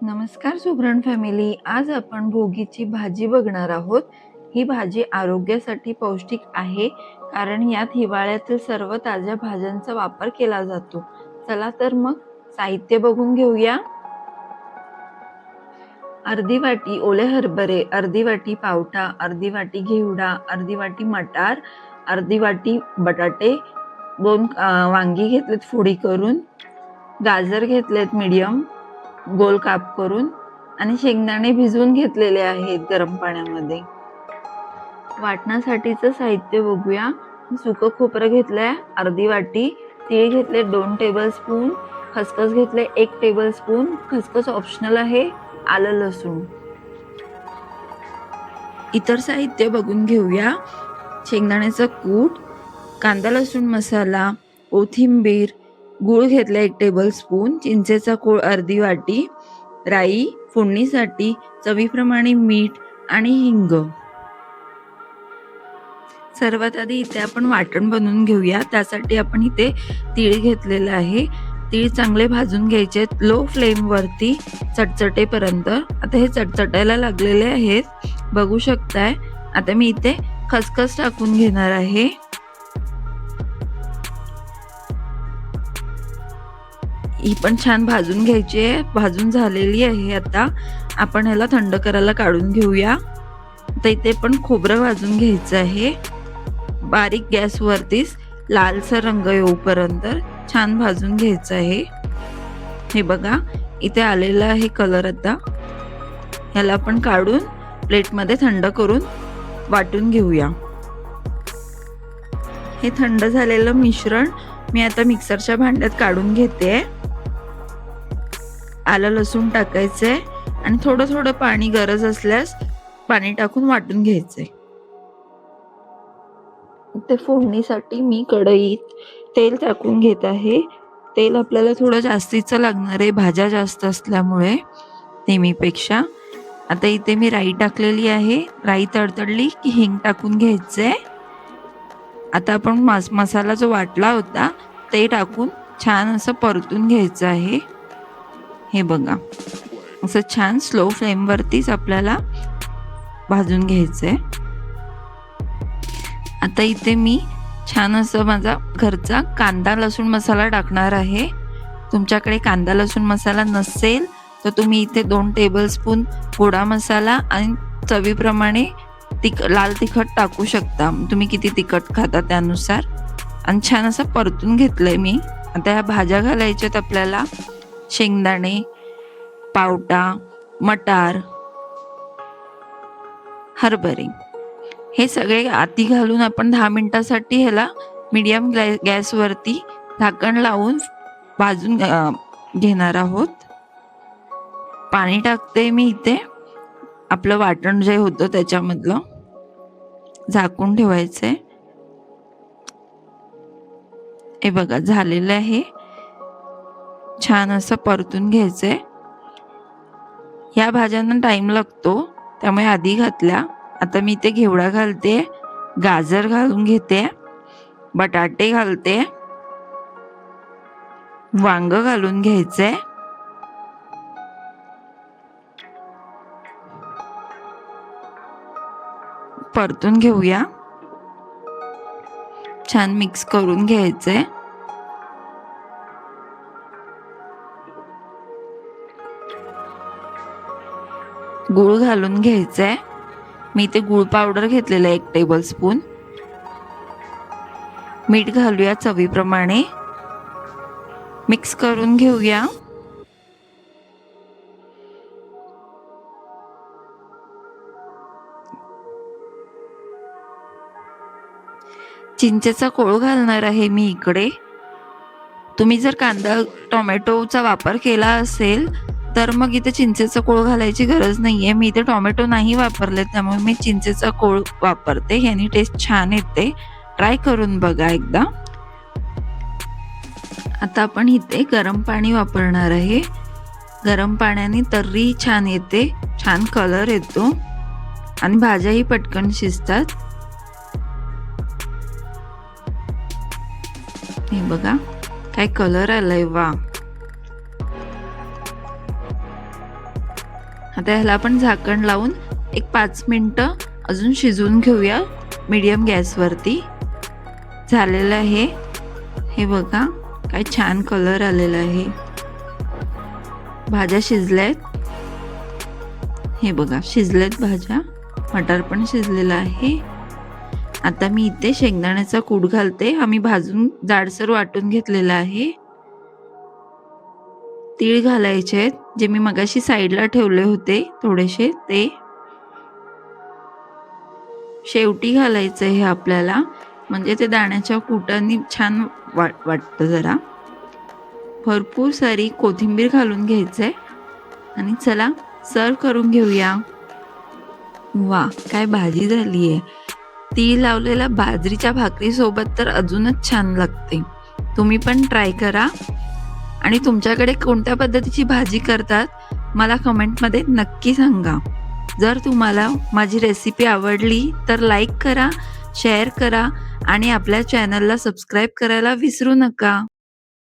नमस्कार सुगरण फॅमिली. आज आपण भोगीची भाजी बघणार आहोत. ही भाजी आरोग्यासाठी पौष्टिक आहे, कारण यात हिवाळ्यातील सर्व ताज्या भाज्यांचा वापर केला जातो. चला तर मग साहित्य बघून घेऊया. अर्धी वाटी ओले हरभरे, अर्धी वाटी पावटा, अर्धी वाटी घेवडा, अर्धी वाटी मटार, अर्धी वाटी बटाटे, 2 वांगी घेतलेत फोडी करून, गाजर घेतलेत मीडियम गोल काप करून, आणि शेंगदाणे भिजवून घेतलेले आहेत गरम पाण्यामध्ये. वाटण्यासाठीचं साहित्य बघूया. सुकं खोबरं घेतलंय अर्धी वाटी, तीळ घेतले 2 टेबलस्पून, खसखस घेतले 1 टेबलस्पून, खसखस ऑप्शनल आहे, आलं लसूण. इतर साहित्य बघून घेऊया. शेंगदाण्याचं कूट, कांदा लसूण मसाला, कोथिंबीर, गूळ घेतला 1 टेबलस्पून, चिंचेचा कोळ अर्धी वाटी, राई फोडणीसाठी, चवीप्रमाणे मीठ आणि हिंग. सर्वात आधी इथे आपण वाटण बनवून घेऊया. त्यासाठी आपण इथे तीळ घेतलेलं आहे. तीळ चांगले भाजून घ्यायचे लो फ्लेम वरती चटचटेपर्यंत. आता हे चटचटायला लागलेले आहेत, बघू शकताय. आता मी इथे खसखस टाकून घेणार आहे. ही पण छान भाजून घ्यायची आहे. भाजून झालेली आहे. आता आपण ह्याला थंड करायला काढून घेऊया. तर इथे पण खोबरं भाजून घ्यायचं आहे. बारीक गॅसवरतीच लालसर रंग येऊपर्यंत छान भाजून घ्यायचं आहे. हे बघा इथे आलेला आहे कलर. आता ह्याला आपण काढून प्लेटमध्ये थंड करून वाटून घेऊया. हे थंड झालेलं मिश्रण मी आता मिक्सरच्या भांड्यात काढून घेते. आलं लसूण टाकायचंय आणि थोडं थोडं पाणी गरज असल्यास पाणी टाकून वाटून घ्यायचंय. ते फोडणीसाठी मी कढईत तेल टाकून घेत आहे. तेल आपल्याला थोडं जास्तीचं लागणार आहे, भाज्या जास्त असल्यामुळे नेहमीपेक्षा. आता इथे मी राई टाकलेली आहे. राई तडतडली की हिंग टाकून घ्यायचंय. आता आपण मसाला जो वाटला होता ते टाकून छान असं परतून घ्यायचं आहे. हे बघा असं छान स्लो फ्लेम वरतीच आपल्याला भाजून घ्यायचंय. आता इथे मी छान असं माझा घरचा कांदा लसूण मसाला टाकणार आहे. तुमच्याकडे कांदा लसूण मसाला नसेल तर तुम्ही इथे 2 टेबलस्पून गोडा मसाला आणि चवीप्रमाणे लाल तिखट टाकू शकता. तुम्ही किती तिखट खाता त्यानुसार. आणि छान असं परतून घेतलंय मी. आता ह्या भाज्या घालायच्यात आपल्याला. शेंगदाणे, पावटा, मटार, हरभरे हे सगळे आती घालून आपण 10 मिनिटासाठी ह्याला मीडियम गॅसवरती झाकण लावून भाजून घेणार आहोत. पाणी टाकते मी इथे. आपलं वाटण जे होतं त्याच्यामधलं झाकून ठेवायचंय. हे बघा झालेलं आहे. छान असं परतून घ्यायचंय. या भाज्यांना टाइम लागतो त्यामुळे आधी घातल्या. आता मी इथे घेवडा घालते, गाजर घालून घेते, बटाटे घालते, वांग घालून घ्यायचंय. परतून घेऊया. छान मिक्स करून घ्यायचंय. गूळ घालून घ्यायचंय. मी इथे गूळ पावडर घेतलेला 1 टेबलस्पून. मीठ घालूया चवीप्रमाणे. मिक्स करून घेऊया. चिंचेचा कोळ घालणार आहे मी इकडे. तुम्ही जर कांदा टोमॅटोचा वापर केला असेल तर मग इथे चिंचेचा कोळ घालायची गरज नाहीये. मी इथे टोमॅटो नाही वापरले त्यामुळे मी चिंचेचा कोळ वापरते. यानी टेस्ट छान येते. ट्राय करून बघा एकदा. आता आपण इथे गरम पाणी वापरणार आहे. गरम पाण्याने तर्री छान येते, छान कलर येतो आणि भाज्याही पटकन शिजतात. हे बघा काय कलर आलाय, वा. आता ह्याला आपण झाकण लावून एक 5 मिनिटं अजून शिजवून घेऊया मीडियम गॅसवरती. झालेलं आहे. हे बघा काय छान कलर आलेला आहे. भाज्या शिजल्यात. हे बघा शिजल्यात भाज्या. मटार पण शिजलेला आहे. आता मी इथे शेंगदाण्याचा कूट घालते. आम्ही भाजून जाडसर वाटून घेतलेला आहे. तीळ घालायचे आहेत, जे मी मगाशी साईडला ठेवले होते थोडेसे ते. शेवटी घालायचं हे आपल्याला, म्हणजे ते दाण्याच्या कुटांनी छान वाटतं जरा. भरपूर सारी कोथिंबीर घालून घ्यायचंय आणि चला सर्व करून घेऊया. वा काय भाजी झाली आहे. तीळ लावलेल्या बाजरीच्या भाकरी सोबत तर अजूनच छान लागते. तुम्ही पण ट्राय करा आणि तुमच्याकडे कोणत्या पद्धतीची भाजी करतात मला कमेंटमध्ये नक्की सांगा. जर तुम्हाला माझी रेसिपी आवडली तर लाईक करा, शेअर करा आणि आपल्या चॅनलला सबस्क्राईब करायला विसरू नका.